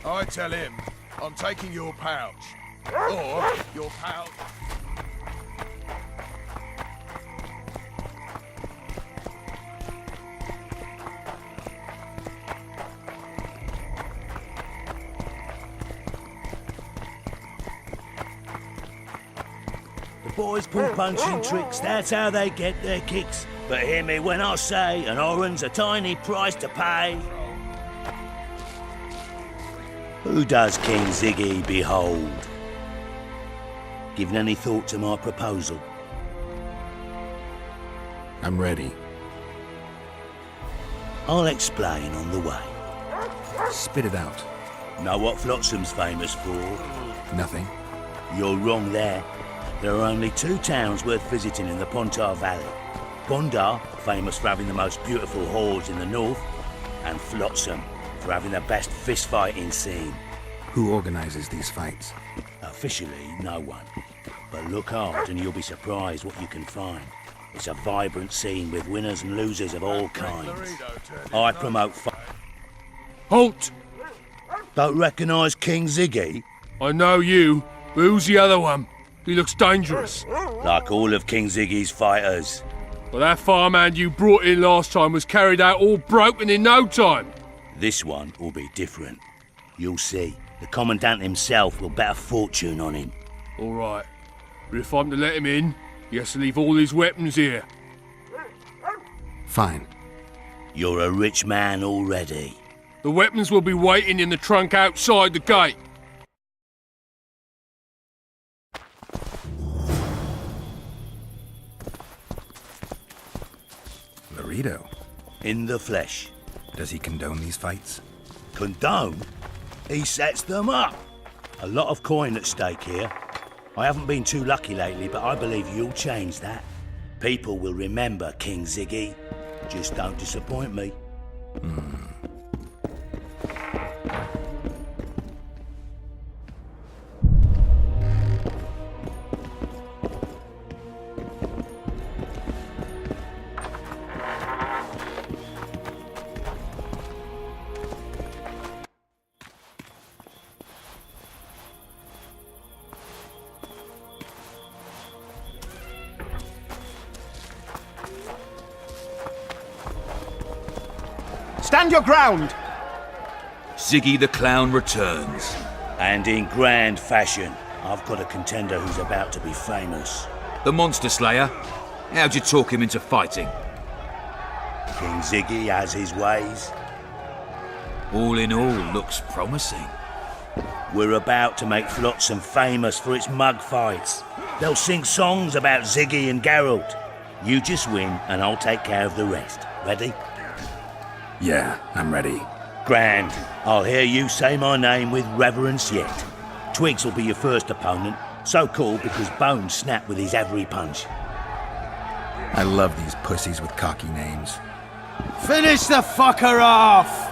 I tell him I'm taking your pouch. Or your pouch. The boys pull punching tricks, that's how they get their kicks. But hear me when I say an orange's a tiny price to pay. Who does King Ziggy behold? Given any thought to my proposal? I'm ready. I'll explain on the way. Spit it out. Know what Flotsam's famous for? Nothing. You're wrong there. There are only two towns worth visiting in the Pontar Valley. Gondar, famous for having the most beautiful halls in the north, and Flotsam, for having the best fist-fighting scene. Who organizes these fights? Officially, no one. But look hard and you'll be surprised what you can find. It's a vibrant scene with winners and losers of all kinds. I promote Halt! Don't recognise King Ziggy? I know you, but who's the other one? He looks dangerous. Like all of King Ziggy's fighters. Well, that farmhand you brought in last time was carried out all broken in no time. This one will be different. You'll see. The Commandant himself will bet a fortune on him. All right. But if I'm to let him in, he has to leave all his weapons here. Fine. You're a rich man already. The weapons will be waiting in the trunk outside the gate. Laredo. In the flesh. Does he condone these fights? Condone? He sets them up. A lot of coin at stake here. I haven't been too lucky lately, but I believe you'll change that. People will remember King Ziggy. Just don't disappoint me. Stand your ground! Ziggy the Clown returns. And in grand fashion. I've got a contender who's about to be famous. The Monster Slayer? How'd you talk him into fighting? King Ziggy has his ways. All in all, looks promising. We're about to make Flotsam famous for its mug fights. They'll sing songs about Ziggy and Geralt. You just win and I'll take care of the rest. Ready? Yeah, I'm ready. Grand. I'll hear you say my name with reverence yet. Twigs will be your first opponent. So called because Bones snapped with his every punch. I love these pussies with cocky names. Finish the fucker off!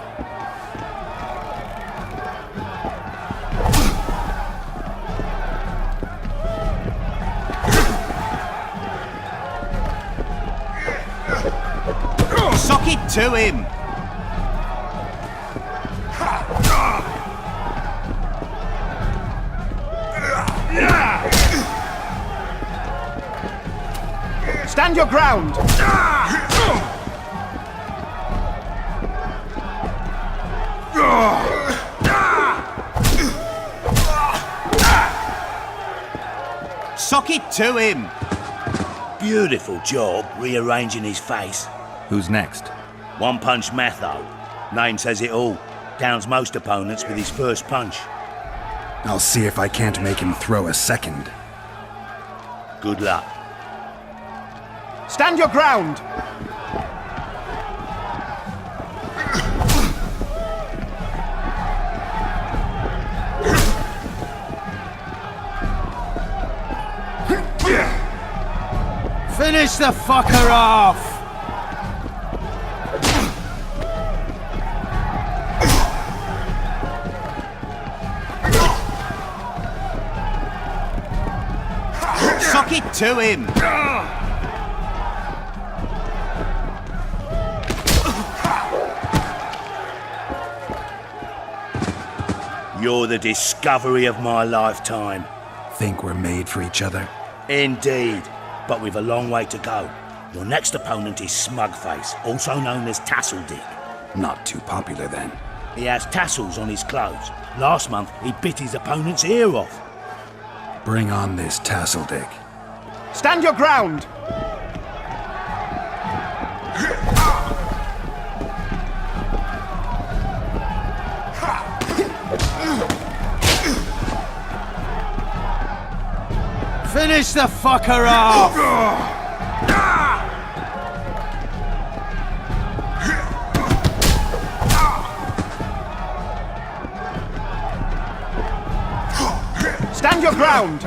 Sock it to him! Stand your ground! Sock it to him! Beautiful job rearranging his face. Who's next? One Punch Matho. Name says it all. Downs most opponents with his first punch. I'll see if I can't make him throw a second. Good luck. Stand your ground! Finish the fucker off! Sock it to him! You're the discovery of my lifetime. Think we're made for each other? Indeed, but we've a long way to go. Your next opponent is Smugface, also known as Tasseldick. Not too popular then. He has tassels on his clothes. Last month, he bit his opponent's ear off. Bring on this Tasseldick. Stand your ground! Finish the fucker off! Stand your ground!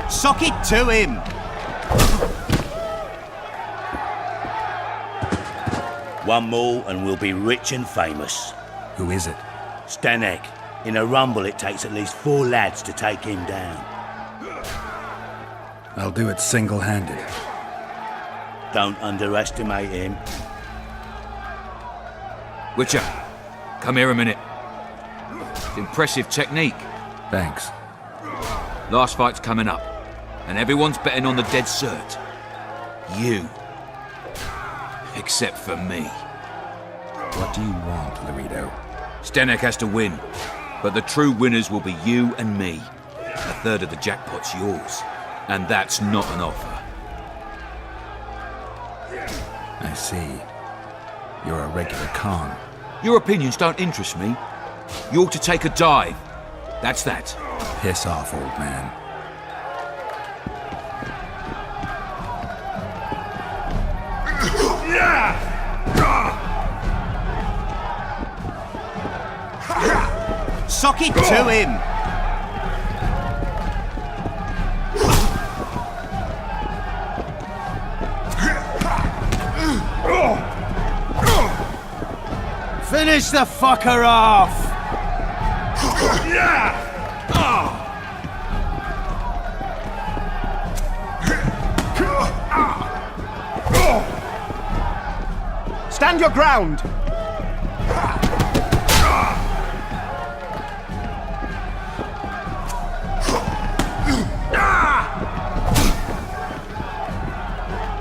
Sock it to him! One more and we'll be rich and famous. Who is it? Stanek. In a rumble, it takes at least 4 lads to take him down. I'll do it single-handed. Don't underestimate him. Witcher, come here a minute. Impressive technique. Thanks. Last fight's coming up, and everyone's betting on the dead cert. You. Except for me. What do you want, Laredo? Stanek has to win, but the true winners will be you and me. A third of the jackpot's yours, and that's not an offer. I see. You're a regular con. Your opinions don't interest me. You ought to take a dive. That's that. Piss off, old man. Sock it to him! Finish the fucker off! Stand your ground!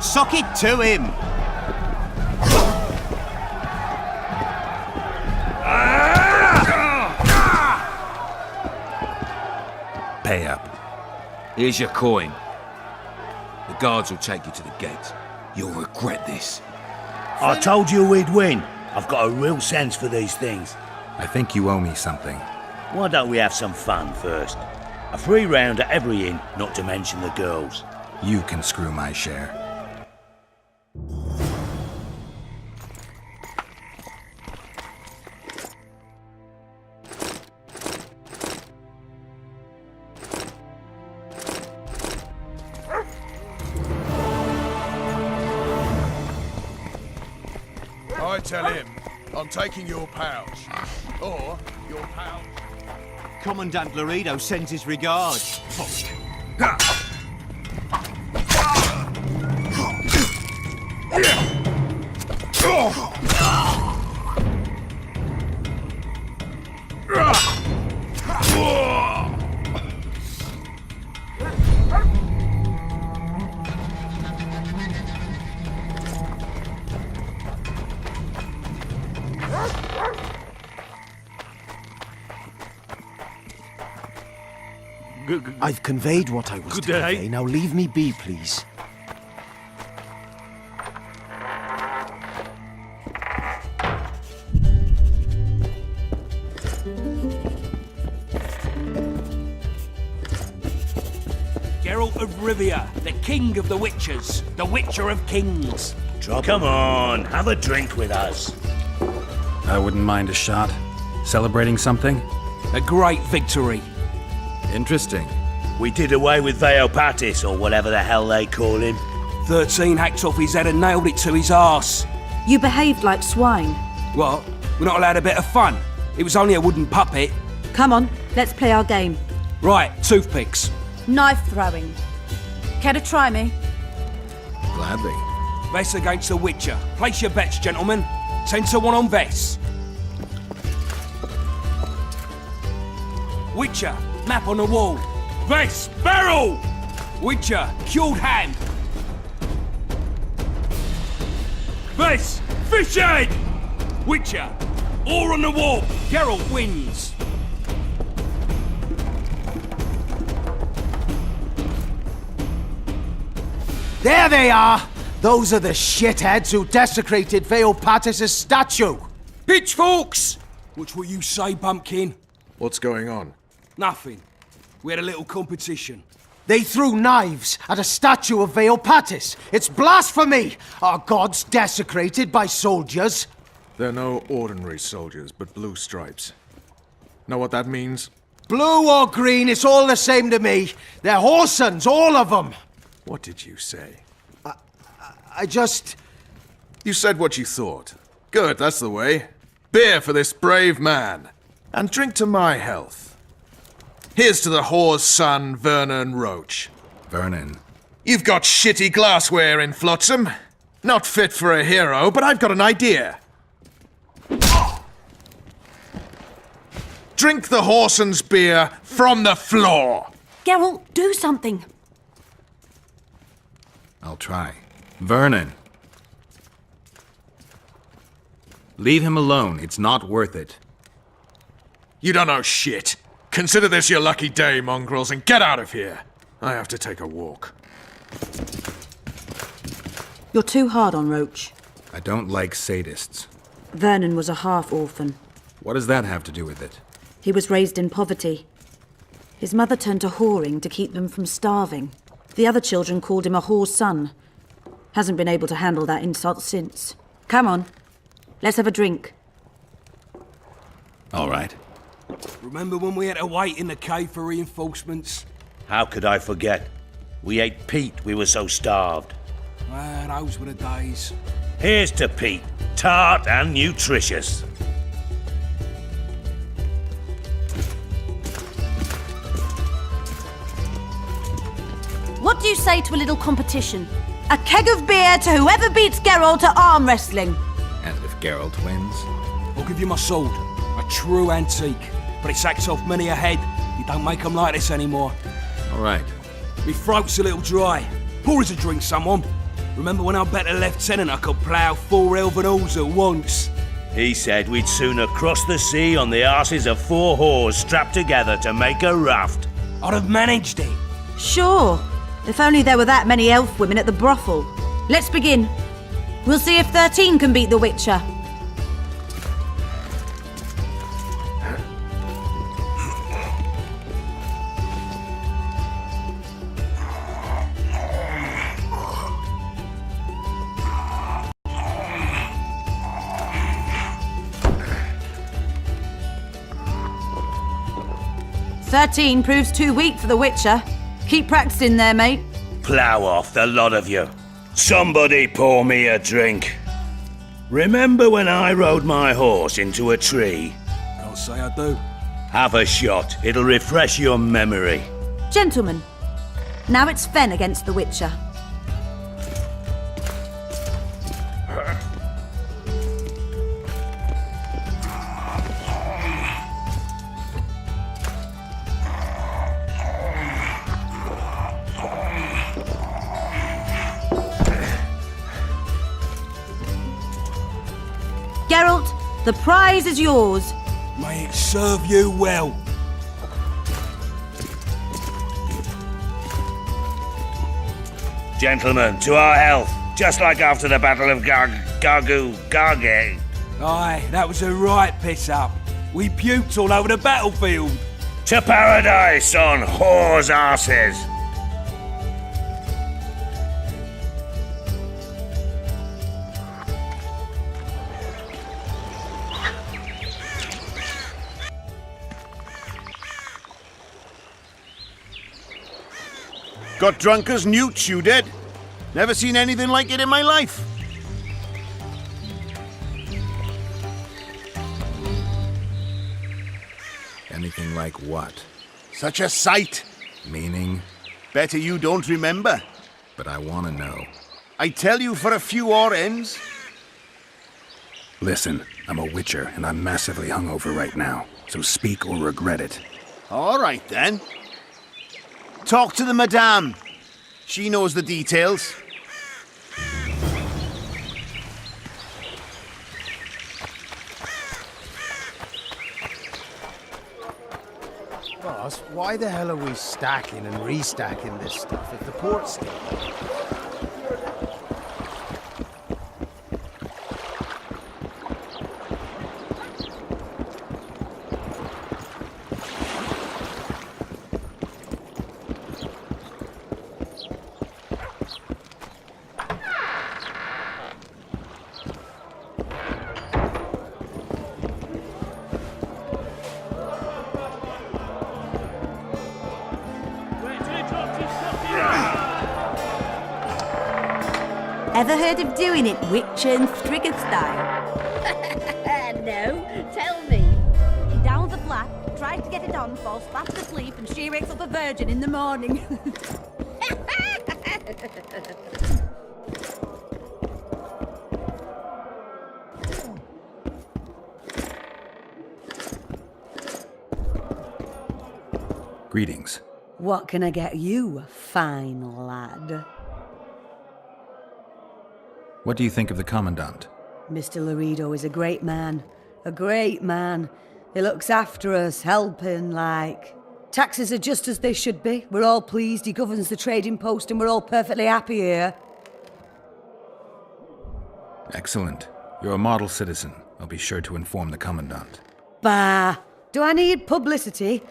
Sock it to him! Pay up. Here's your coin. The guards will take you to the gate. You'll regret this. I told you we'd win. I've got a real sense for these things. I think you owe me something. Why don't we have some fun first? A free round at every inn, not to mention the girls. You can screw my share. I tell him I'm taking your pouch. Or your pouch. Commandant Laredo sends his regards. I've conveyed what I was to convey. Now leave me be, please. Geralt of Rivia, the king of the witchers, the witcher of kings. Come on, have a drink with us. I wouldn't mind a shot. Celebrating something? A great victory. Interesting. We did away with Veopatis, or whatever the hell they call him. 13 hacks off his head and nailed it to his arse. You behaved like swine. What? We're not allowed a bit of fun? It was only a wooden puppet. Come on, let's play our game. Right, toothpicks. Knife throwing. Care to try me? Gladly. Vess against the Witcher. Place your bets, gentlemen. 10-1 on Vess. Witcher, map on the wall. Vess, barrel! Witcher, cured hand. Vess, fish head! Witcher, oar on the wall. Geralt wins. There they are! Those are the shitheads who desecrated Vale Patis' statue! Pitchforks! What's what you say, Bumpkin? What's going on? Nothing. We had a little competition. They threw knives at a statue of Vale Patis! It's blasphemy! Our gods desecrated by soldiers! They're no ordinary soldiers, but blue stripes. Know what that means? Blue or green, it's all the same to me. They're whoresons, all of them! What did you say? I just... You said what you thought. Good, that's the way. Beer for this brave man. And drink to my health. Here's to the whore's son, Vernon Roach. Vernon. You've got shitty glassware in Flotsam. Not fit for a hero, but I've got an idea. Drink the whoreson's beer from the floor. Geralt, do something. I'll try. Vernon. Leave him alone. It's not worth it. You don't know shit. Consider this your lucky day, mongrels, and get out of here. I have to take a walk. You're too hard on Roach. I don't like sadists. Vernon was a half-orphan. What does that have to do with it? He was raised in poverty. His mother turned to whoring to keep them from starving. The other children called him a whore's son. Hasn't been able to handle that insult since. Come on, let's have a drink. All right. Remember when we had to wait in the cave for reinforcements? How could I forget? We ate Pete, we were so starved. Well, those were the days. Here's to Pete, tart and nutritious. What do you say to a little competition? A keg of beer to whoever beats Geralt at arm wrestling. And if Geralt wins? I'll give you my sword. A true antique. But it sacks off many a head. You don't make them like this anymore. All right. Me throat's a little dry. Pour us a drink, someone. Remember when I bet a lieutenant I could plough 4 elven halls at once? He said we'd sooner cross the sea on the arses of 4 whores strapped together to make a raft. I'd have managed it. Sure, if only there were that many elf women at the brothel. Let's begin. We'll see if 13 can beat the Witcher. "13 proves too weak for the Witcher. Keep practicing there, mate." Plough off, the lot of you. Somebody pour me a drink. Remember when I rode my horse into a tree? I'll say I do. Have a shot. It'll refresh your memory. Gentlemen, now it's Fen against the Witcher. Geralt, the prize is yours. May it serve you well. Gentlemen, to our health. Just like after the Battle of Garge. Aye, that was a right piss-up. We puked all over the battlefield. To paradise on whores' arses. Got drunk as newts, you did. Never seen anything like it in my life. Anything like what? Such a sight. Meaning? Better you don't remember. but I want to know. I tell you for a few ends. Listen, I'm a witcher, and I'm massively hungover right now, so speak or regret it. All right, then. Talk to the madame. She knows the details. Boss, why the hell are we stacking and restacking this stuff if the port's still there? Ever heard of doing it witch and Striggers style? No, tell me. He downs the flat, tries to get it on, falls fast asleep, and she wakes up a virgin in the morning. Greetings. What can I get you, fine lad? What do you think of the Commandant? Mr. Laredo is a great man. A great man. He looks after us, helping, like. Taxes are just as they should be. We're all pleased he governs the trading post and we're all perfectly happy here. Excellent. You're a model citizen. I'll be sure to inform the Commandant. Bah! Do I need publicity?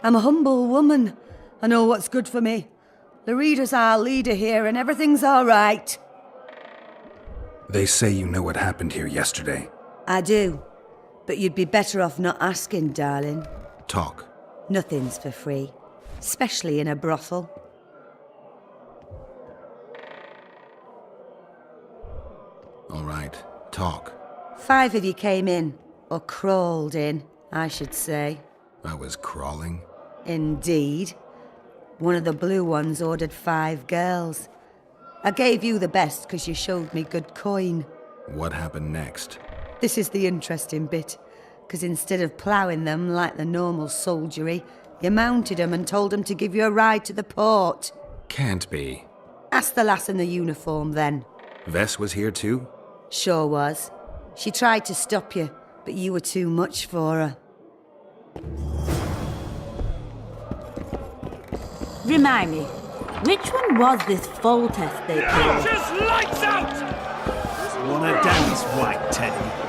I'm a humble woman. I know what's good for me. Laredo's our leader here and everything's all right. They say you know what happened here yesterday. I do. But you'd be better off not asking, darling. Talk. Nothing's for free. Especially in a brothel. All right. Talk. 5 of you came in. Or crawled in, I should say. I was crawling. Indeed. One of the blue ones ordered 5 girls. I gave you the best because you showed me good coin. What happened next? This is the interesting bit, because instead of ploughing them like the normal soldiery, you mounted them and told them to give you a ride to the port. Can't be. Ask the lass in the uniform then. Vess was here too? Sure was. She tried to stop you, but you were too much for her. Remind me, which one was this Foltest they killed? Just lights out! One of Danny's white, Teddy.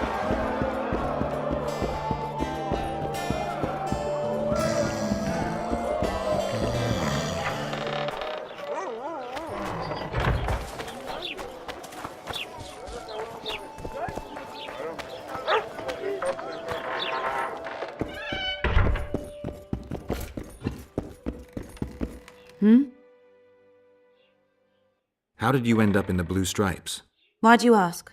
How did you end up in the Blue Stripes? Why'd you ask?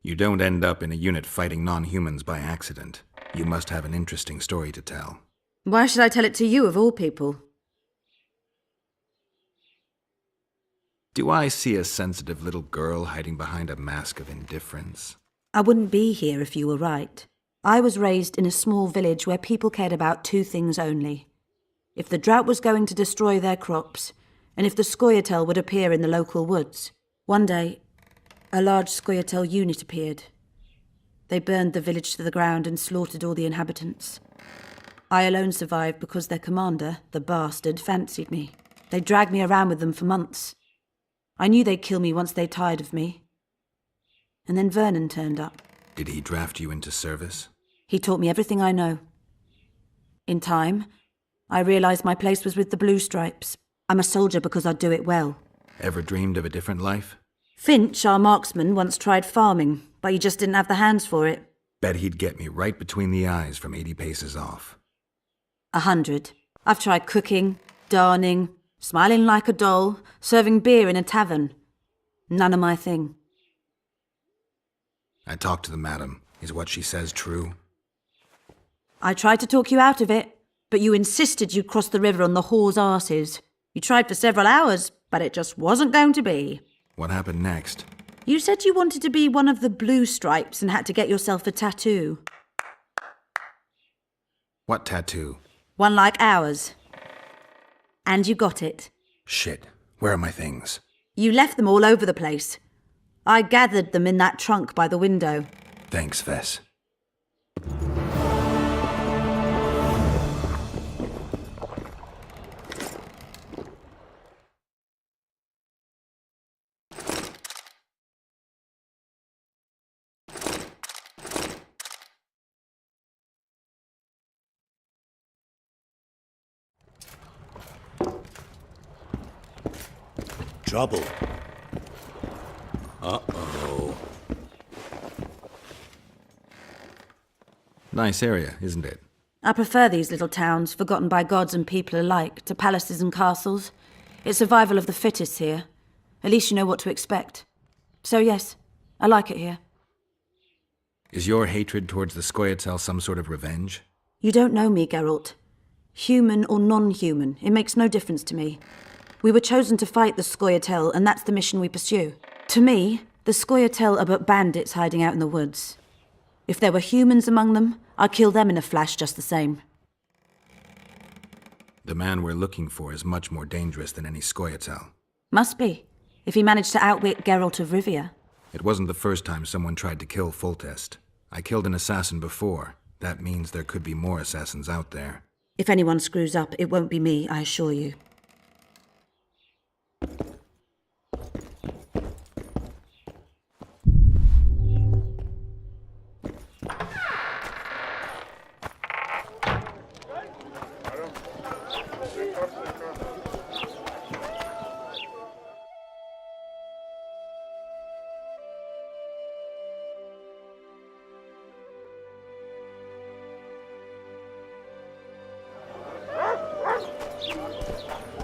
You don't end up in a unit fighting non-humans by accident. You must have an interesting story to tell. Why should I tell it to you, of all people? Do I see a sensitive little girl hiding behind a mask of indifference? I wouldn't be here if you were right. I was raised in a small village where people cared about 2 things only. If the drought was going to destroy their crops, and if the Scoia'tael would appear in the local woods. One day, a large Scoia'tael unit appeared. They burned the village to the ground and slaughtered all the inhabitants. I alone survived because their commander, the bastard, fancied me. They dragged me around with them for months. I knew they'd kill me once they tired of me. And then Vernon turned up. Did he draft you into service? He taught me everything I know. In time, I realized my place was with the Blue Stripes. I'm a soldier because I do it well. Ever dreamed of a different life? Finch, our marksman, once tried farming, but he just didn't have the hands for it. Bet he'd get me right between the eyes from 80 paces off. 100. I've tried cooking, darning, smiling like a doll, serving beer in a tavern. None of my thing. I talked to the madam. Is what she says true? I tried to talk you out of it. But you insisted you'd cross the river on the whore's arses. You tried for several hours, but it just wasn't going to be. What happened next? You said you wanted to be one of the blue stripes and had to get yourself a tattoo. What tattoo? One like ours. And you got it. Shit. Where are my things? You left them all over the place. I gathered them in that trunk by the window. Thanks, Vess. Trouble. Uh-oh. Nice area, isn't it? I prefer these little towns, forgotten by gods and people alike, to palaces and castles. It's survival of the fittest here. At least you know what to expect. So yes, I like it here. Is your hatred towards the Scoia'tael some sort of revenge? You don't know me, Geralt. Human or non-human, it makes no difference to me. We were chosen to fight the Scoia'tael, and that's the mission we pursue. To me, the Scoia'tael are but bandits hiding out in the woods. If there were humans among them, I'd kill them in a flash just the same. The man we're looking for is much more dangerous than any Scoia'tael. Must be, if he managed to outwit Geralt of Rivia. It wasn't the first time someone tried to kill Foltest. I killed an assassin before. That means there could be more assassins out there. If anyone screws up, it won't be me, I assure you.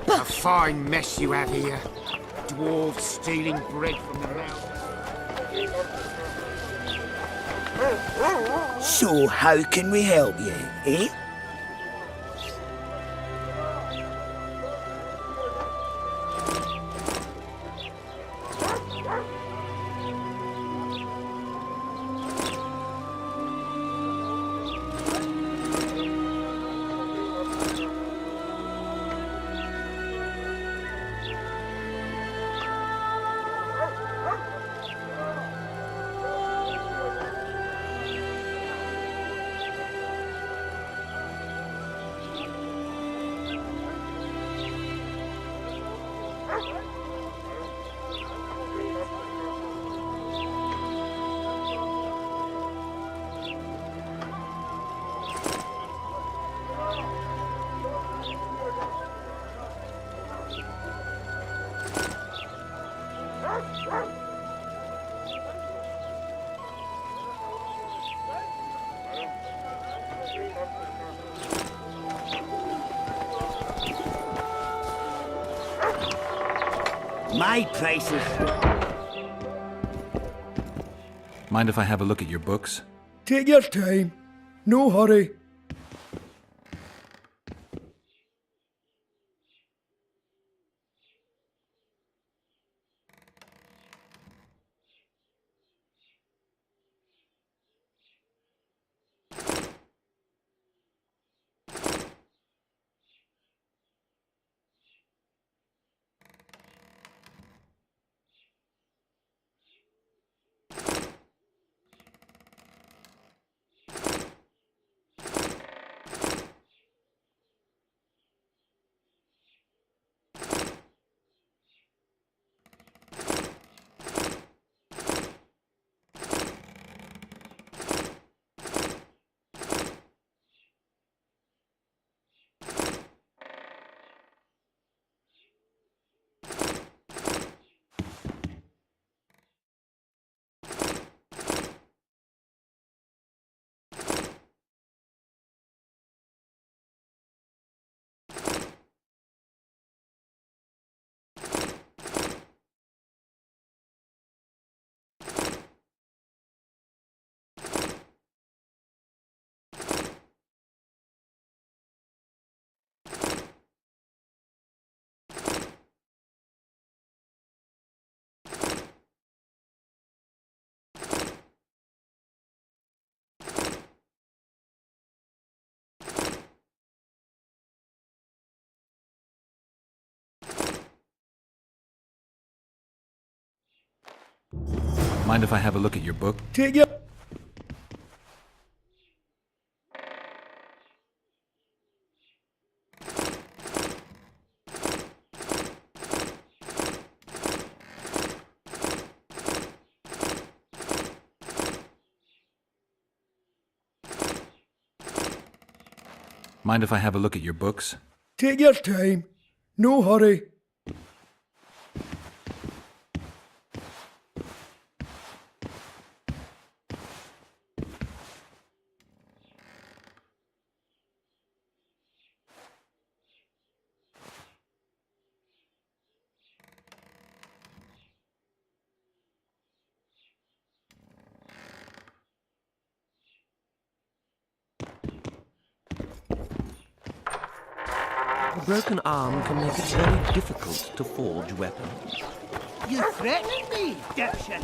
A fine mess you have here. Dwarves stealing bread from the mountains. So how can we help you, eh? My places. Mind if I have a look at your books? Take your time. No hurry. Mind if I have a look at your book? Take your... Mind if I have a look at your books? Take your time. No hurry. A broken arm can make it very difficult to forge weapons. You threaten me, dipshit!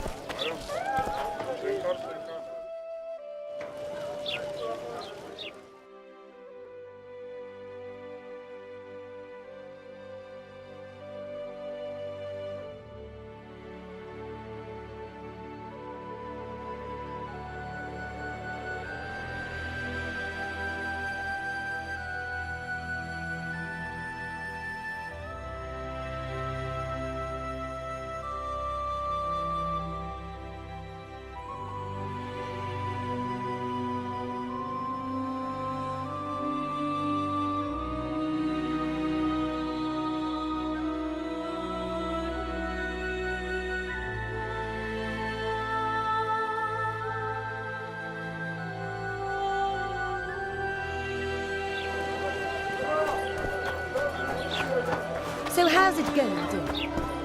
So how's it going, dear?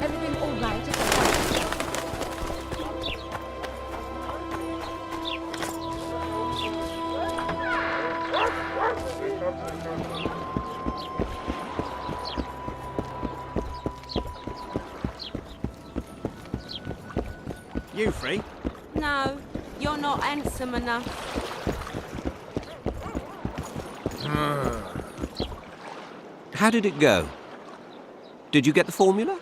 Everything all right at the house? You free? No, you're not handsome enough. How did it go? Did you get the formula?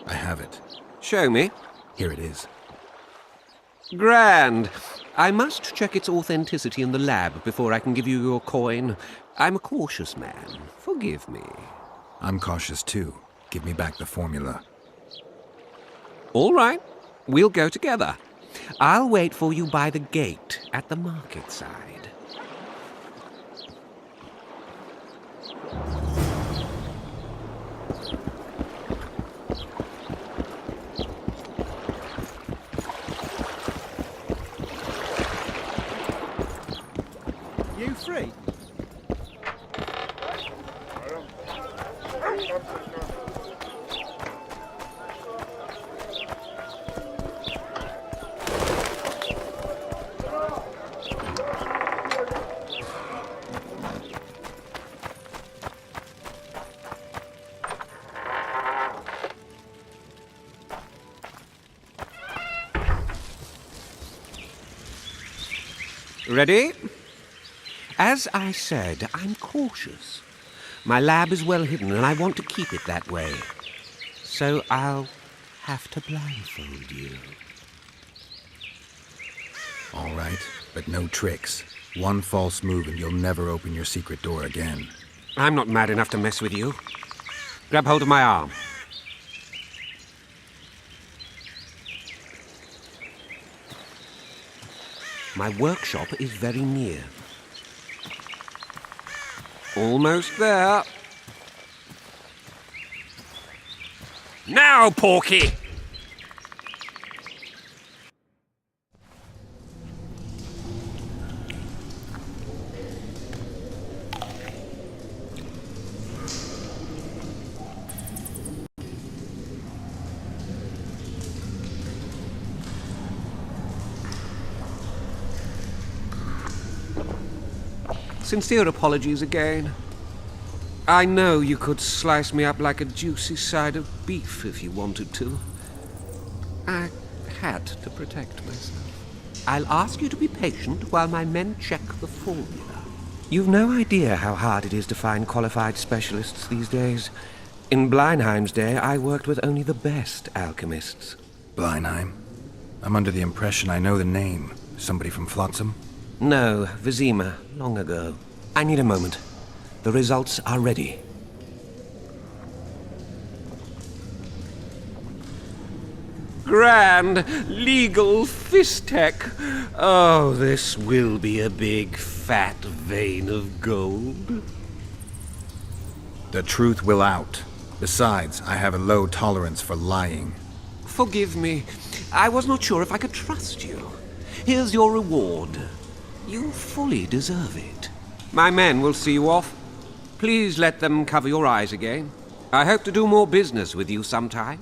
I have it. Show me. Here it is. Grand. I must check its authenticity in the lab before I can give you your coin. I'm a cautious man. Forgive me. I'm cautious too. Give me back the formula. All right. We'll go together. I'll wait for you by the gate at the market side. You free? Ready? As I said, I'm cautious. My lab is well hidden, and I want to keep it that way. So I'll have to blindfold you. All right, but no tricks. One false move and you'll never open your secret door again. I'm not mad enough to mess with you. Grab hold of my arm. My workshop is very near. Almost there. Now, Porky! Sincere apologies again. I know you could slice me up like a juicy side of beef if you wanted to. I had to protect myself. I'll ask you to be patient while my men check the formula. You've no idea how hard it is to find qualified specialists these days. In Bleinheim's day, I worked with only the best alchemists. Bleinheim? I'm under the impression I know the name. Somebody from Flotsam? No, Vizima, long ago. I need a moment. The results are ready. Grand legal fistek. Oh, this will be a big fat vein of gold. The truth will out. Besides, I have a low tolerance for lying. Forgive me. I was not sure if I could trust you. Here's your reward. You fully deserve it. My men will see you off. Please let them cover your eyes again. I hope to do more business with you sometime.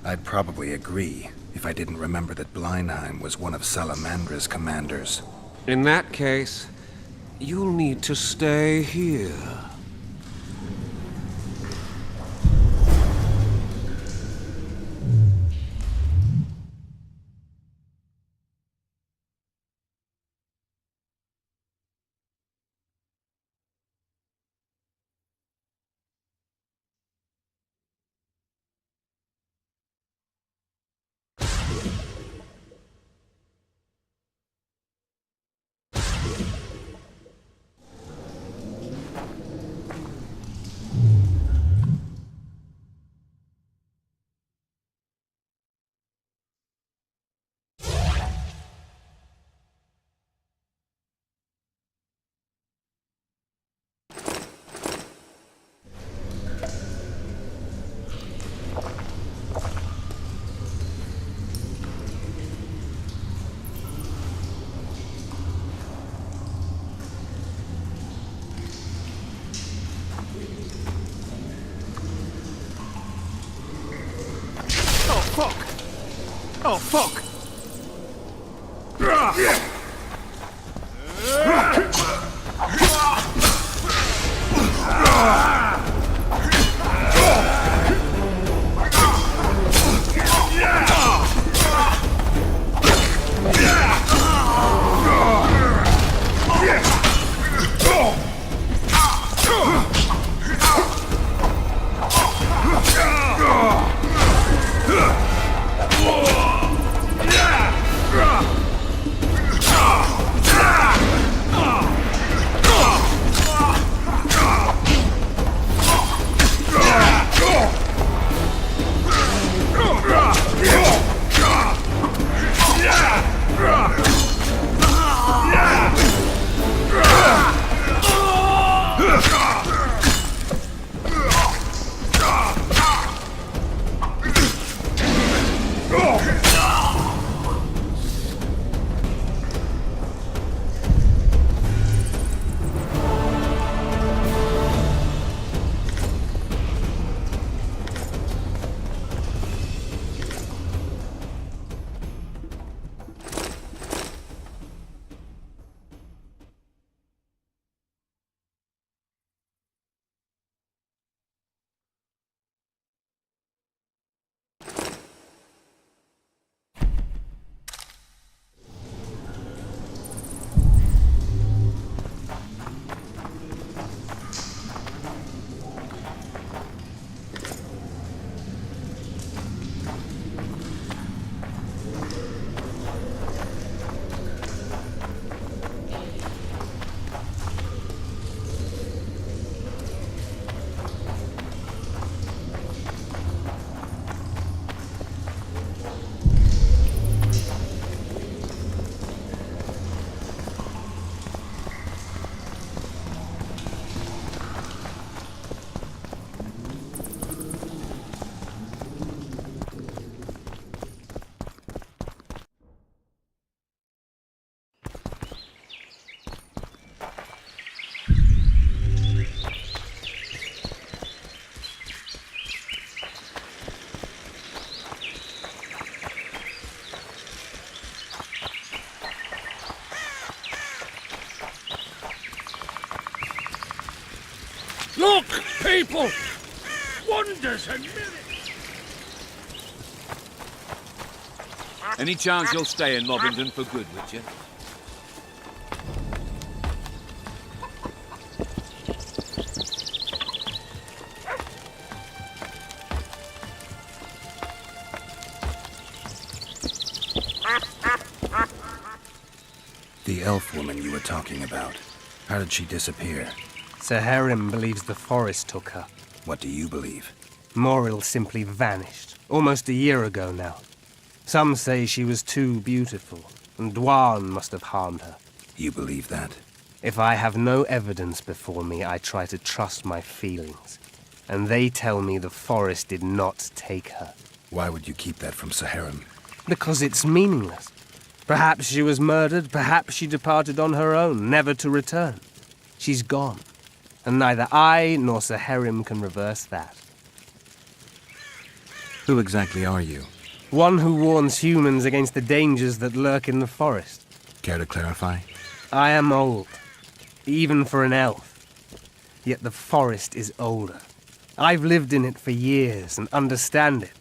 I'd probably agree if I didn't remember that Bleinheim was one of Salamandra's commanders. In that case, you'll need to stay here. Oh, fuck! Look, people! Wonders and miracles! Any chance you'll stay in Mobbington for good, would you? The elf woman you were talking about. How did she disappear? Saharim believes the forest took her. What do you believe? Moril simply vanished, almost a year ago now. Some say she was too beautiful, and Dwan must have harmed her. You believe that? If I have no evidence before me, I try to trust my feelings. And they tell me the forest did not take her. Why would you keep that from Saharim? Because it's meaningless. Perhaps she was murdered, perhaps she departed on her own, never to return. She's gone, and neither I nor Saharim can reverse that. Who exactly are you? One who warns humans against the dangers that lurk in the forest. Care to clarify? I am old, even for an elf. Yet the forest is older. I've lived in it for years and understand it,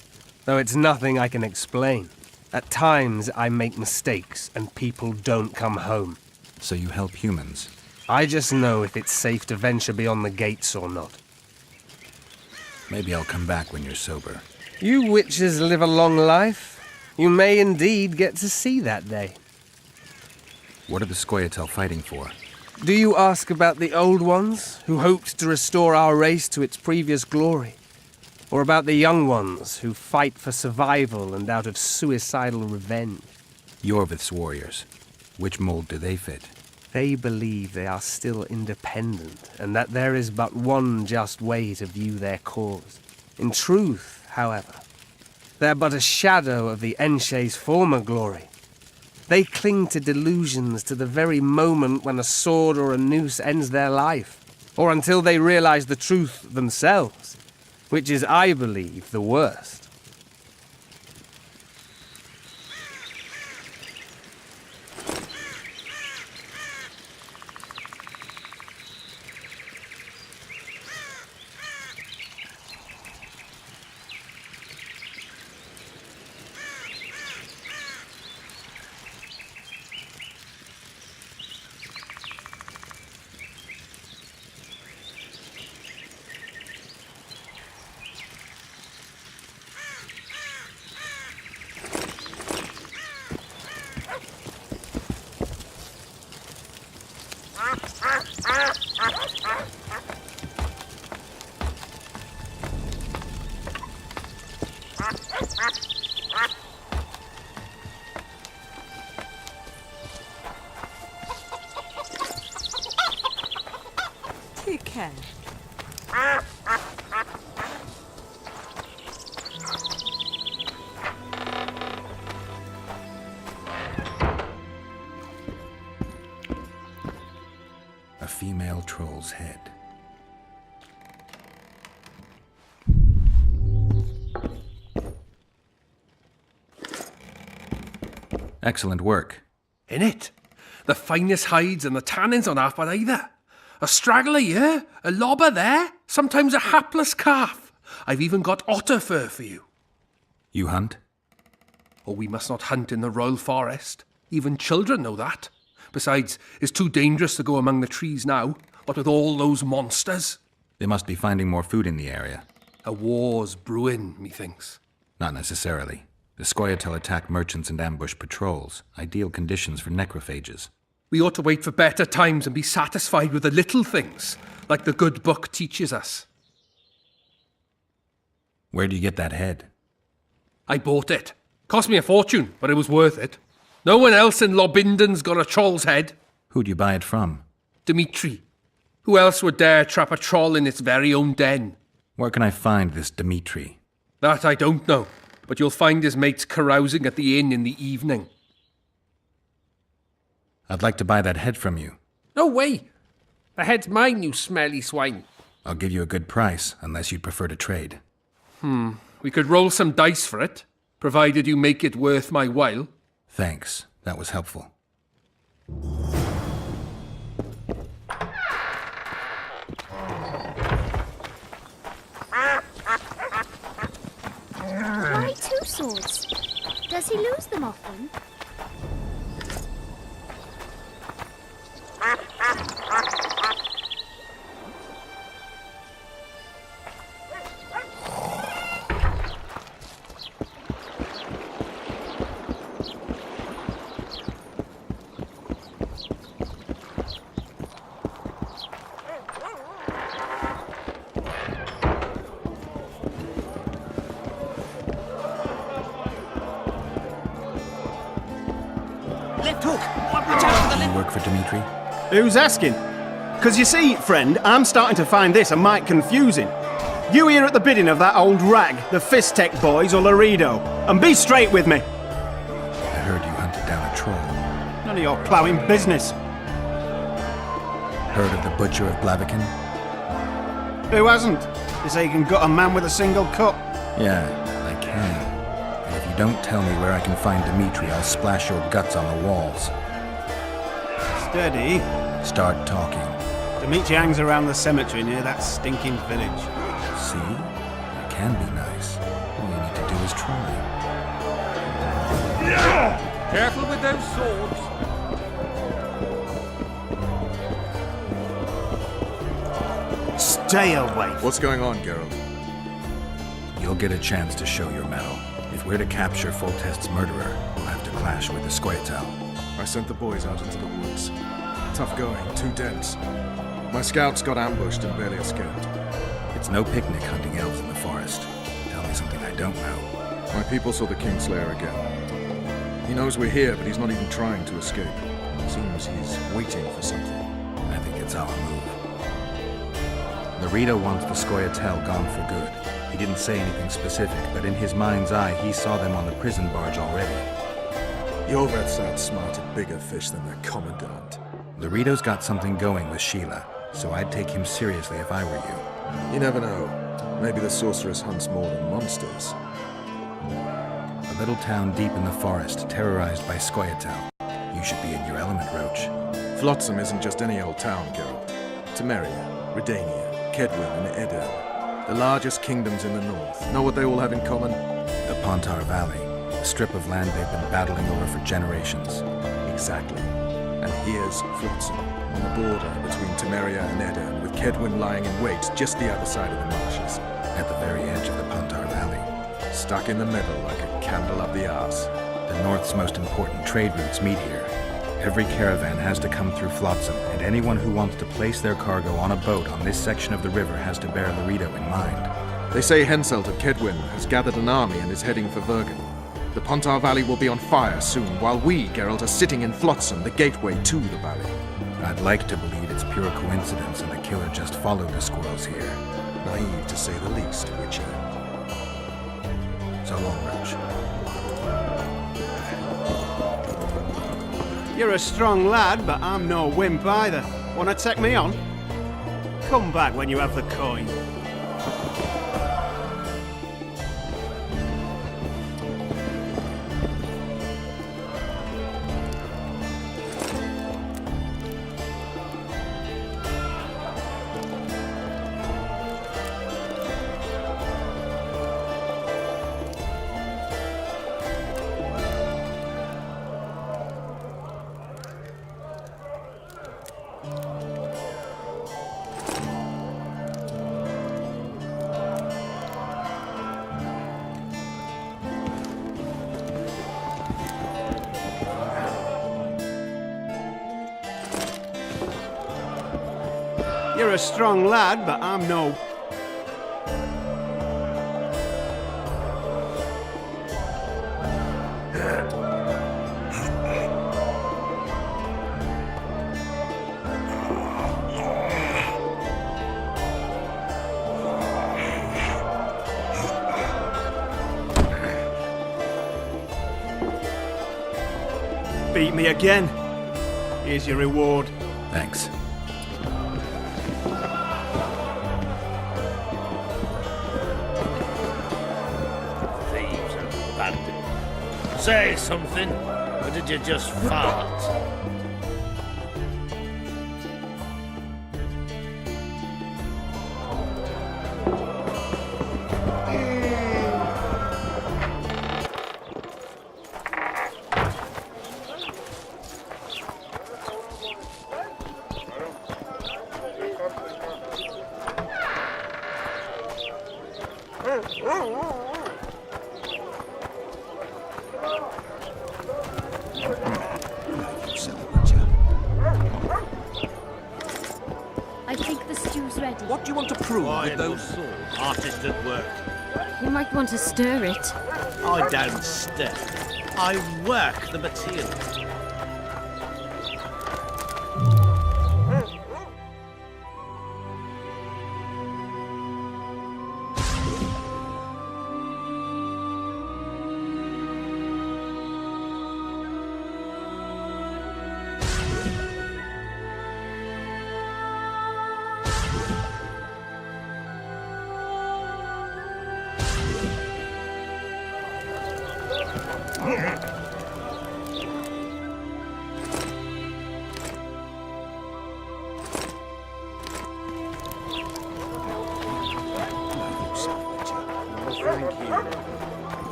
though it's nothing I can explain. At times, I make mistakes and people don't come home. So you help humans? I just know if it's safe to venture beyond the gates or not. Maybe I'll come back when you're sober. You witches live a long life. You may indeed get to see that day. What are the Scoia'tael fighting for? Do you ask about the old ones, who hoped to restore our race to its previous glory? Or about the young ones, who fight for survival and out of suicidal revenge? Yorvith's warriors. Which mold do they fit? They believe they are still independent, and that there is but one just way to view their cause. In truth, however, they're but a shadow of the Enshe's former glory. They cling to delusions to the very moment when a sword or a noose ends their life, or until they realize the truth themselves, which is, I believe, the worst. Take care. A female troll's head. Excellent work. In it? The finest hides and the tannins on half but either. A straggler here, a lobber there, sometimes a hapless calf. I've even got otter fur for you. You hunt? Oh, we must not hunt in the royal forest. Even children know that. Besides, it's too dangerous to go among the trees now, what with all those monsters. They must be finding more food in the area. A war's brewing, methinks. Not necessarily. The Scoia'tael attack merchants and ambush patrols. Ideal conditions for necrophages. We ought to wait for better times and be satisfied with the little things, like the good book teaches us. Where do you get that head? I bought it. Cost me a fortune, but it was worth it. No one else in Lobinden's got a troll's head. Who'd you buy it from? Dimitri. Who else would dare trap a troll in its very own den? Where can I find this Dimitri? That I don't know, but you'll find his mates carousing at the inn in the evening. I'd like to buy that head from you. No way. The head's mine, you smelly swine. I'll give you a good price, unless you'd prefer to trade. We could roll some dice for it, provided you make it worth my while. Thanks. That was helpful. Why 2 swords? Does he lose them often? Left hook! Watch out for the You work for Dmitri? Who's asking? Because you see, friend, I'm starting to find this a mite confusing. You here at the bidding of that old rag, the Fist Tech boys or Laredo? And be straight with me. I heard you hunted down a troll. None of your ploughing business. Heard of the Butcher of Blaviken? Who hasn't? They say you can gut a man with a single cut. Yeah, I can. And if you don't tell me where I can find Dmitri, I'll splash your guts on the walls. Steady. Start talking. Dmitri hangs around the cemetery near that stinking village. See? You can be nice. All you need to do is try. Careful with those swords. Stay away. What's going on, Geralt? You'll get a chance to show your mettle. If we're to capture Foltest's murderer, we'll have to clash with the Squaretel. I sent the boys out into the woods. Tough going, too dense. My scouts got ambushed and barely escaped. It's no picnic hunting elves in the forest. Tell me something I don't know. My people saw the Kingslayer again. He knows we're here, but he's not even trying to escape. Seems he's waiting for something. I think it's our move. Laredo wants the Squaretel gone for good. He didn't say anything specific, but in his mind's eye, he saw them on the prison barge already. Jorveth's outsmarted bigger fish than their commandant. Laredo's got something going with Sheila, so I'd take him seriously if I were you. You never know. Maybe the sorceress hunts more than monsters. A little town deep in the forest, terrorized by Squaretel. You should be in your element, Roach. Flotsam isn't just any old town, Geralt. Temeria, Redania, Kedwin, and Eden. The largest kingdoms in the north. Know what they all have in common? The Pontar Valley, a strip of land they've been battling over for generations. Exactly. And here's Flotsam, on the border between Temeria and Eden, with Kedwin lying in wait just the other side of the marshes. At the very edge of the Pontar Valley. Stuck in the middle like a candle up the arse. The north's most important trade routes meet here. Every caravan has to come through Flotsam, and anyone who wants to place their cargo on a boat on this section of the river has to bear Laredo in mind. They say Henselt of Kedwin has gathered an army and is heading for Vergen. The Pontar Valley will be on fire soon, while we, Geralt, are sitting in Flotsam, the gateway to the valley. I'd like to believe it's pure coincidence and the killer just followed the squirrels here. Naive to say the least, Witchy. So long, Roach. You're a strong lad, but I'm no wimp either. Wanna take me on? Come back when you have the coin. You're a strong lad, but I'm no... Beat me again. Here's your reward. Thanks. Thieves and bandits. Say something, or did you just fart? I think the stew's ready. What do you want to prove with those swords? Artist at work. You might want to stir it. I don't stir. I work the material.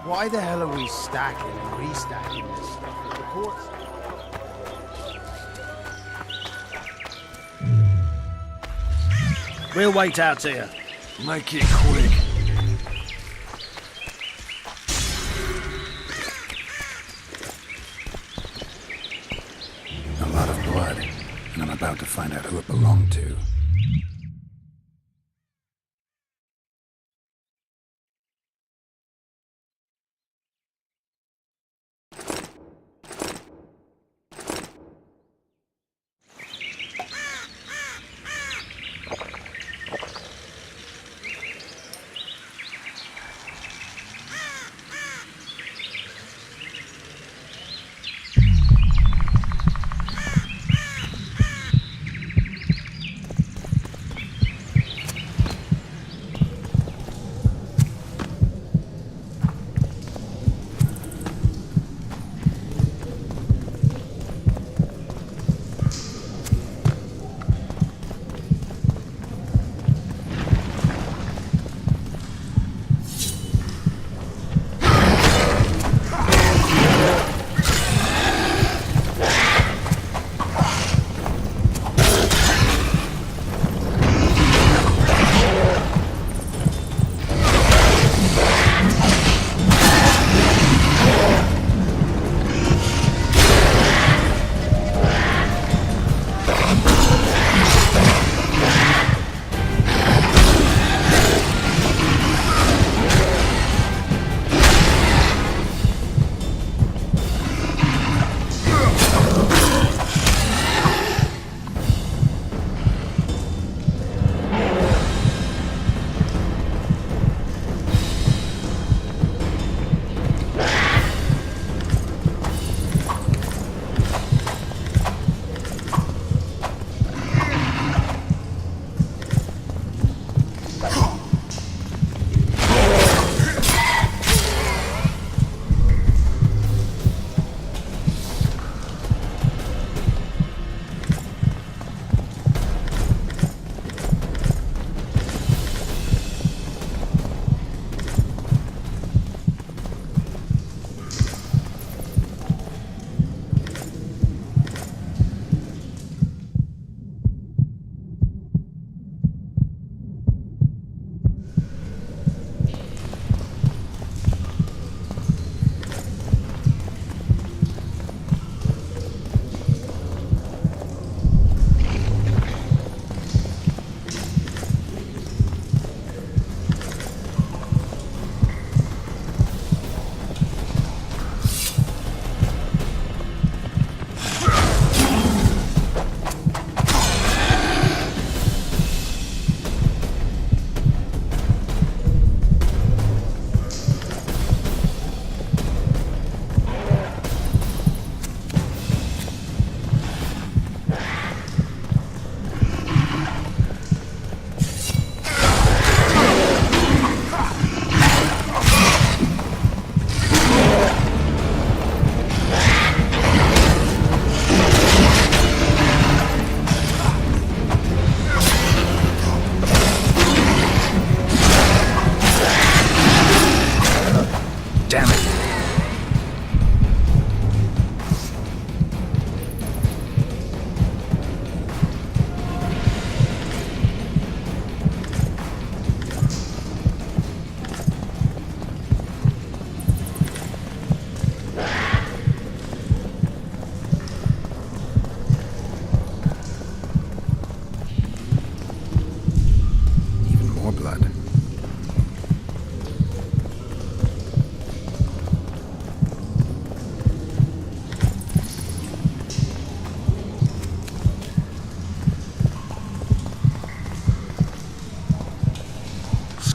Why the hell are we stacking and restacking this stuff? The courts... We'll wait out here. Make it quick. A lot of blood, and I'm about to find out who it belonged to.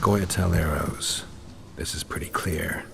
Scoia'tael arrows. This is pretty clear.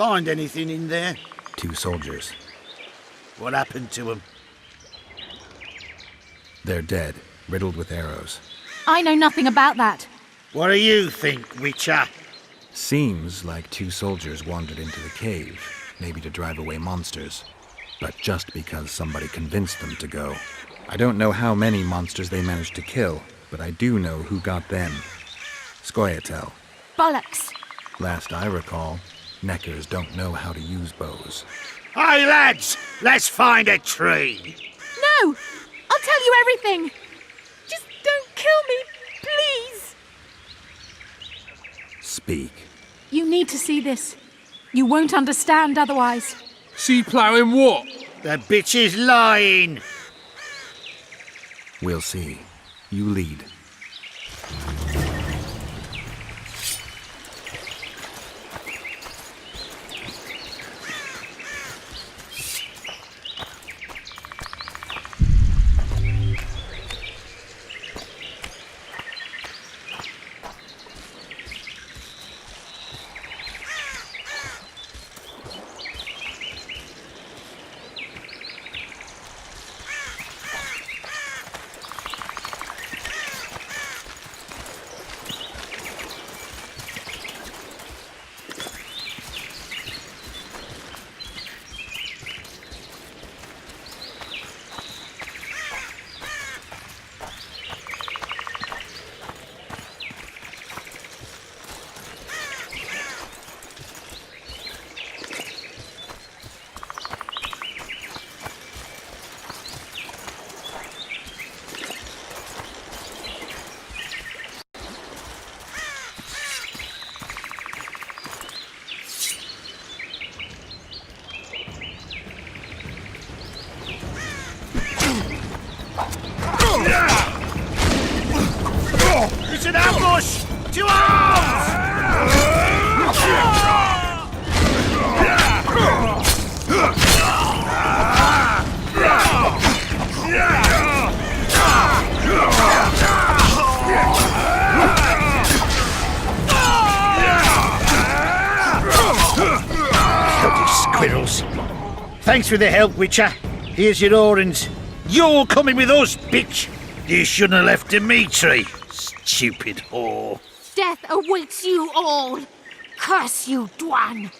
Find anything in there? 2 soldiers. What happened to them? They're dead, riddled with arrows. I know nothing about that. What do you think, Witcher? Seems like 2 soldiers wandered into the cave, maybe to drive away monsters. But just because somebody convinced them to go. I don't know how many monsters they managed to kill, but I do know who got them. Scoia'tael. Bollocks. Last I recall, Neckers don't know how to use bows. Hey, lads! Let's find a tree! No! I'll tell you everything! Just don't kill me, please! Speak. You need to see this. You won't understand otherwise. Sea ploughing what? The bitch is lying! We'll see. You lead. It's an ambush! To arms! Bloody squirrels. Thanks for the help, Witcher. Here's your orange. You're coming with us, bitch! You shouldn't have left Dimitri. Stupid whore. Death awaits you all. Curse you, Dwan.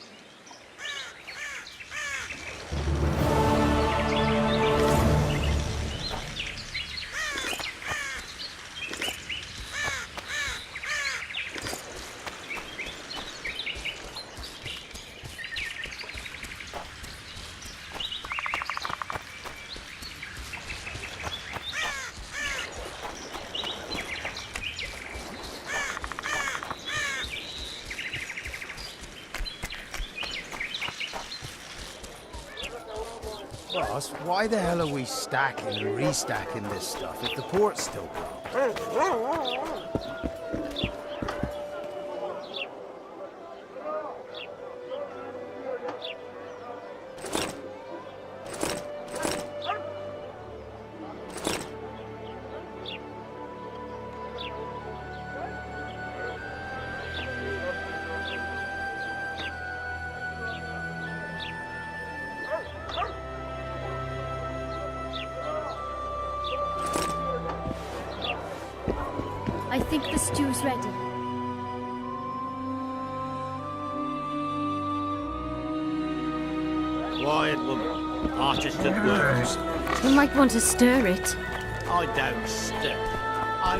Boss, why the hell are we stacking and restacking this stuff if the port's still gone? I think the stew's ready. Quiet woman. Artist at works. You might want to stir it. I don't stir. I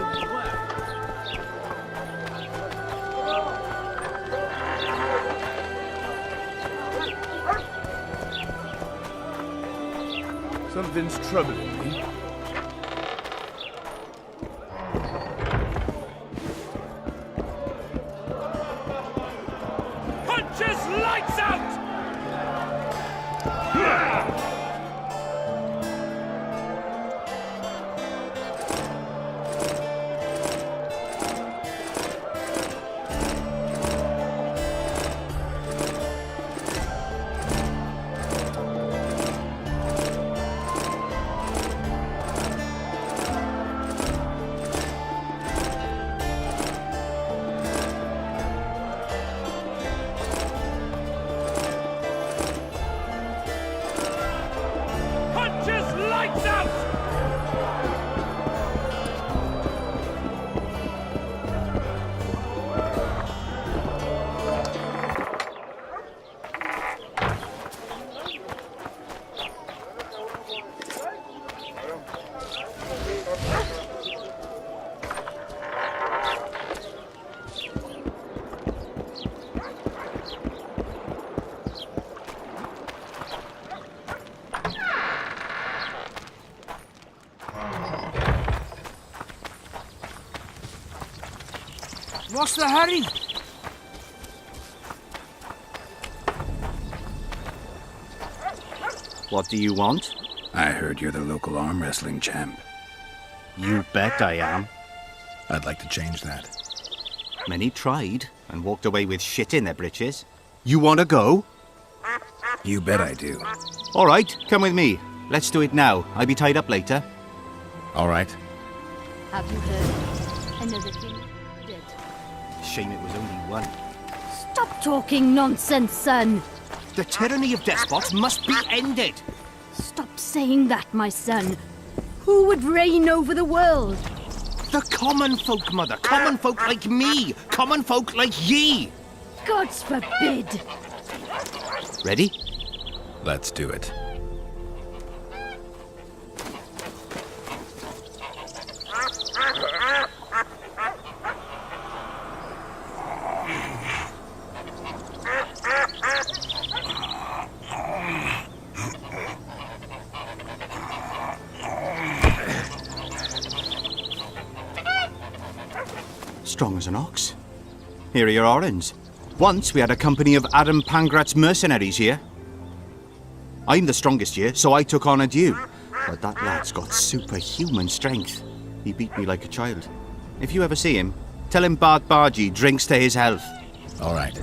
work. Something's troubling me. Punches lights out! What's the hurry? What do you want? I heard you're the local arm wrestling champ. You bet I am. I'd like to change that. Many tried and walked away with shit in their britches. You want to go? You bet I do. All right, come with me. Let's do it now. I'll be tied up later. All right. Have you heard? Another king dead. Shame it was only one. Stop talking nonsense, son. The tyranny of despots must be ended. Stop saying that, my son. Who would reign over the world? The common folk, Mother. Common folk like me. Common folk like ye. Gods forbid. Ready? Let's do it. Strong as an ox. Here are your orange. Once we had a company of Adam Pangrat's mercenaries here. I'm the strongest here, so I took on a due. But that lad's got superhuman strength. He beat me like a child. If you ever see him, tell him Bart Bargy drinks to his health. All right.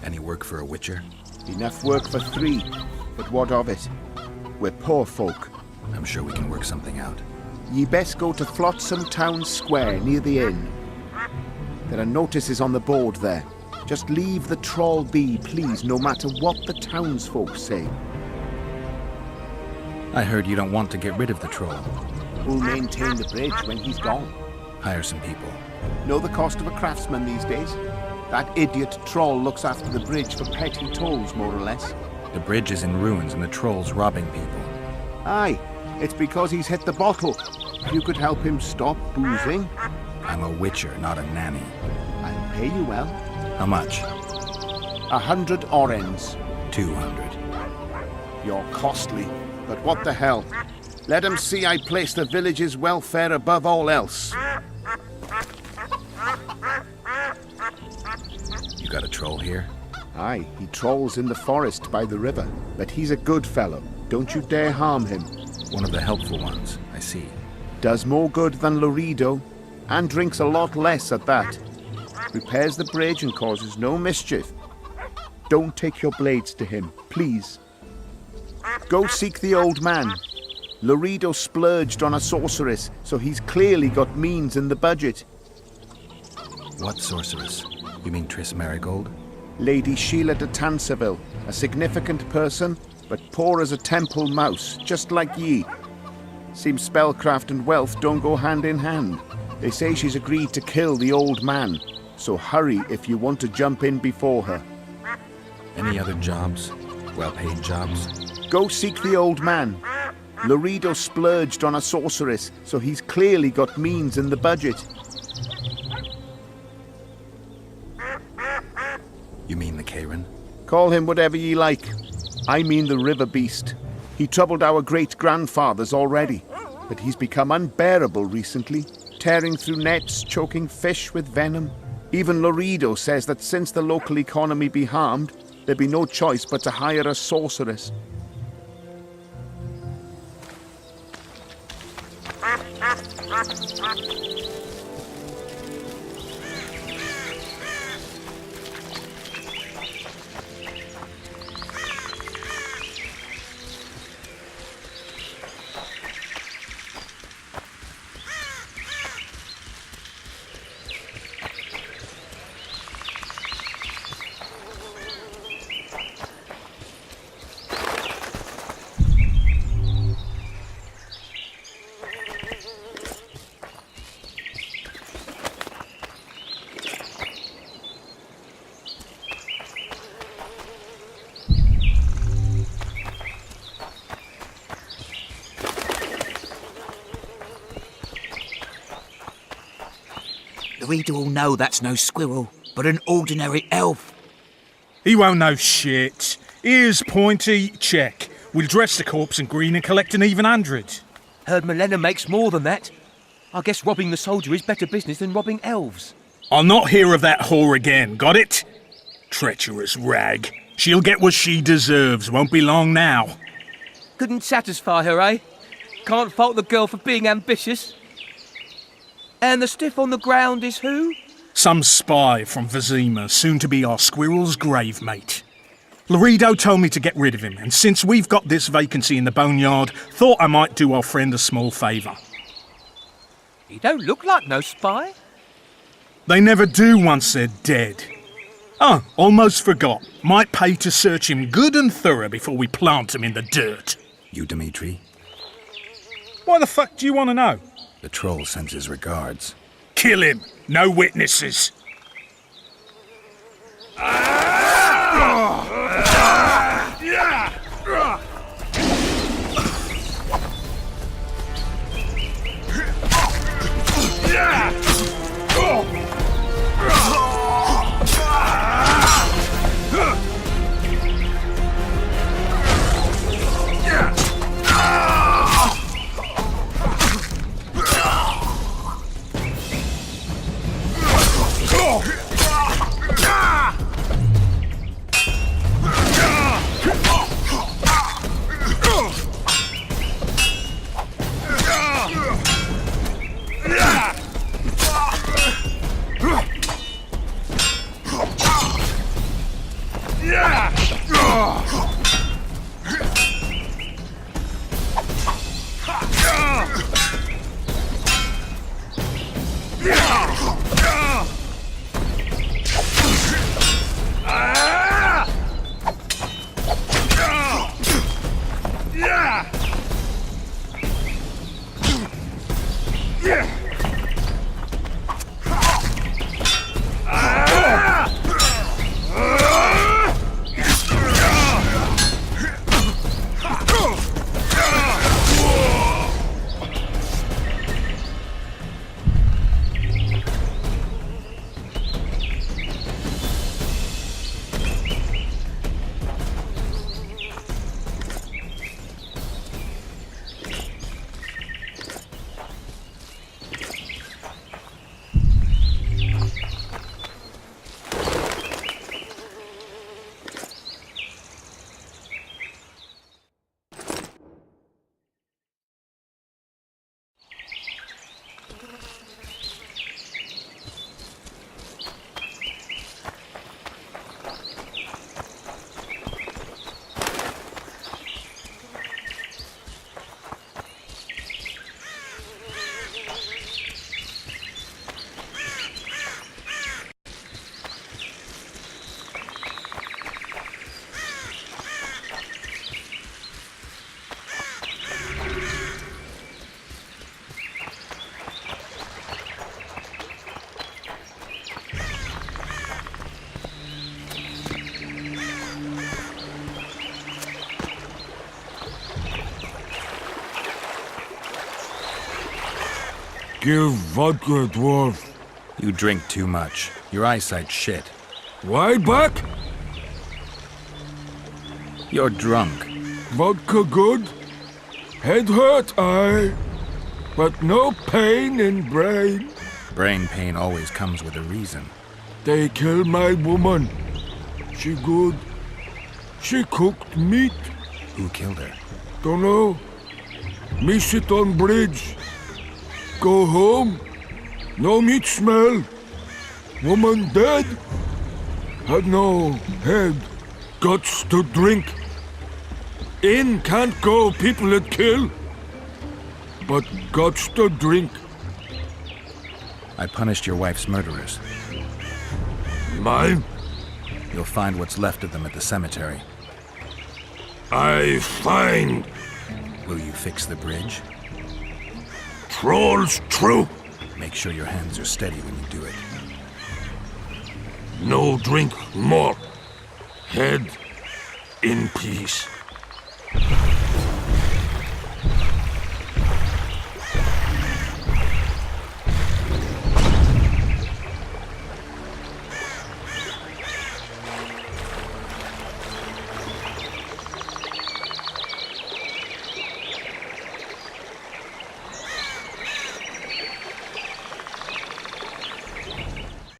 Any work for a witcher? Enough work for 3, but what of it? We're poor folk. I'm sure we can work something out. Ye best go to Flotsam Town Square near the inn. There are notices on the board there. Just leave the troll be, please, no matter what the townsfolk say. I heard you don't want to get rid of the troll. Who'll maintain the bridge when he's gone? Hire some people. Know the cost of a craftsman these days? That idiot troll looks after the bridge for petty tolls, more or less. The bridge is in ruins and the troll's robbing people. Aye, it's because he's hit the bottle. If you could help him stop boozing. I'm a witcher, not a nanny. I'll pay you well. How much? 100 orens. 200. You're costly, but what the hell? Let him see I place the village's welfare above all else. You got a troll here? Aye, he trolls in the forest by the river, but he's a good fellow. Don't you dare harm him. One of the helpful ones, I see. Does more good than Laredo, and drinks a lot less at that. Repairs the bridge and causes no mischief. Don't take your blades to him, please. Go seek the old man. Laredo splurged on a sorceress, so he's clearly got means in the budget. What sorceress? You mean Triss Marigold? Lady Sheila de Tanserville, a significant person, but poor as a temple mouse, just like ye. Seems spellcraft and wealth don't go hand in hand. They say she's agreed to kill the old man, so hurry if you want to jump in before her. Any other jobs? Well-paid jobs? Go seek the old man. Laredo splurged on a sorceress, so he's clearly got means in the budget. You mean the Karen? Call him whatever ye like. I mean the river beast. He troubled our great-grandfathers already, but he's become unbearable recently, tearing through nets, choking fish with venom. Even Laredo says that since the local economy be harmed, there'd be no choice but to hire a sorceress. Lorito will know that's no squirrel, but an ordinary elf. He won't know shit. Here's Pointy, check. We'll dress the corpse in green and collect an even 100. Heard Milena makes more than that. I guess robbing the soldier is better business than robbing elves. I'll not hear of that whore again, got it? Treacherous rag. She'll get what she deserves, won't be long now. Couldn't satisfy her, eh? Can't fault the girl for being ambitious. And the stiff on the ground is who? Some spy from Vizima, soon to be our squirrel's grave mate. Lorito told me to get rid of him, and since we've got this vacancy in the boneyard, thought I might do our friend a small favour. He don't look like no spy. They never do once they're dead. Oh, almost forgot. Might pay to search him good and thorough before we plant him in the dirt. You, Dimitri? Why the fuck do you want to know? The troll sends his regards. Kill him. No witnesses. Give vodka, dwarf. You drink too much. Your eyesight's shit. Why back? You're drunk. Vodka good? Head hurt, aye. But no pain in brain. Brain pain always comes with a reason. They kill my woman. She good. She cooked meat. Who killed her? Dunno. Me sit on bridge. Go home. No meat smell. Woman dead. Had no head. Guts to drink. In can't go, people it kill. But guts to drink. I punished your wife's murderers. Mine? You'll find what's left of them at the cemetery. I find. Will you fix the bridge? Trolls true. Make sure your hands are steady when you do it. No drink more. Head in peace.